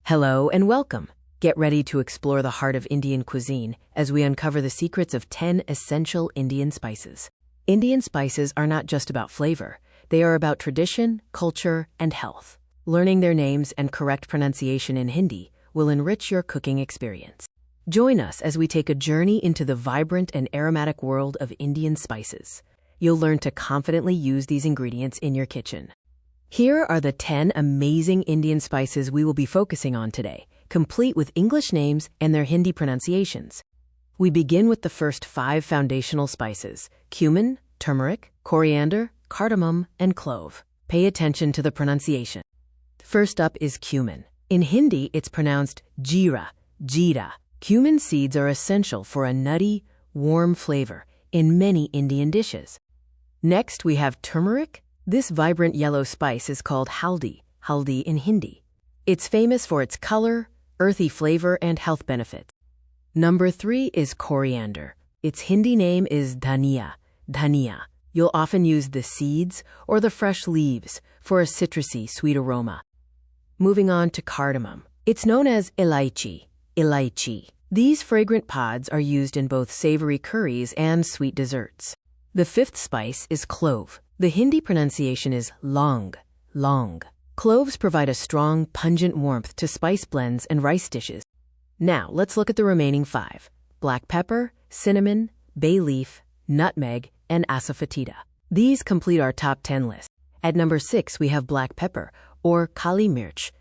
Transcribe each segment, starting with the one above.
Hello and welcome. Get ready to explore the heart of Indian cuisine as we uncover the secrets of 10 essential Indian spices. Indian spices are not just about flavor. They are about tradition, culture, and health. Learning their names and correct pronunciation in Hindi will enrich your cooking experience. Join us as we take a journey into the vibrant and aromatic world of Indian spices. You'll learn to confidently use these ingredients in your kitchen. Here are the 10 amazing Indian spices we will be focusing on today, complete with English names and their Hindi pronunciations. We begin with the first 5 foundational spices: cumin, turmeric, coriander, cardamom, and clove. Pay attention to the pronunciation. First up is cumin. In Hindi, it's pronounced jeera, jeera. Cumin seeds are essential for a nutty, warm flavor in many Indian dishes. Next, we have turmeric. This vibrant yellow spice is called haldi, haldi in Hindi. It's famous for its color, earthy flavor, and health benefits. Number 3 is coriander. Its Hindi name is dhania, dhania. You'll often use the seeds or the fresh leaves for a citrusy, sweet aroma. Moving on to cardamom. It's known as elaichi, elaichi. These fragrant pods are used in both savory curries and sweet desserts. The 5th spice is clove. The Hindi pronunciation is long, long. Cloves provide a strong, pungent warmth to spice blends and rice dishes. Now, let's look at the remaining 5: black pepper, cinnamon, bay leaf, nutmeg, and asafoetida. These complete our top 10 list. At number 6, we have black pepper, or kali mirch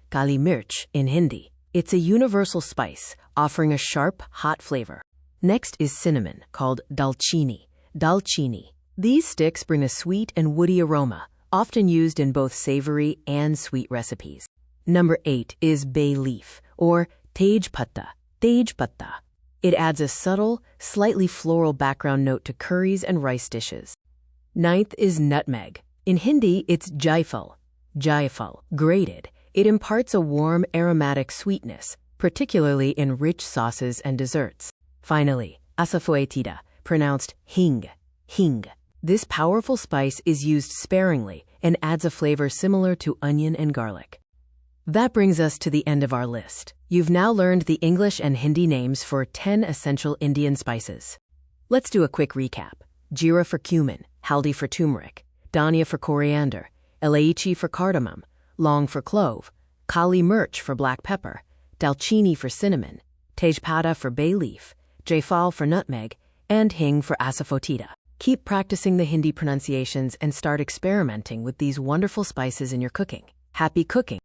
in Hindi. It's a universal spice, offering a sharp, hot flavor. Next is cinnamon, called dalchini, dalchini. These sticks bring a sweet and woody aroma, often used in both savory and sweet recipes. Number 8 is bay leaf, or tej patta, tej patta. It adds a subtle, slightly floral background note to curries and rice dishes. 9th is nutmeg. In Hindi, it's jaifal, jaifal. Grated, it imparts a warm, aromatic sweetness, particularly in rich sauces and desserts. Finally, asafoetida, pronounced hing, hing. This powerful spice is used sparingly and adds a flavor similar to onion and garlic. That brings us to the end of our list. You've now learned the English and Hindi names for 10 essential Indian spices. Let's do a quick recap. Jeera for cumin, haldi for turmeric, dhania for coriander, elaichi for cardamom, long for clove, kali mirch for black pepper, dalchini for cinnamon, tejpata for bay leaf, jaifal for nutmeg, and hing for asafoetida. Keep practicing the Hindi pronunciations and start experimenting with these wonderful spices in your cooking. Happy cooking!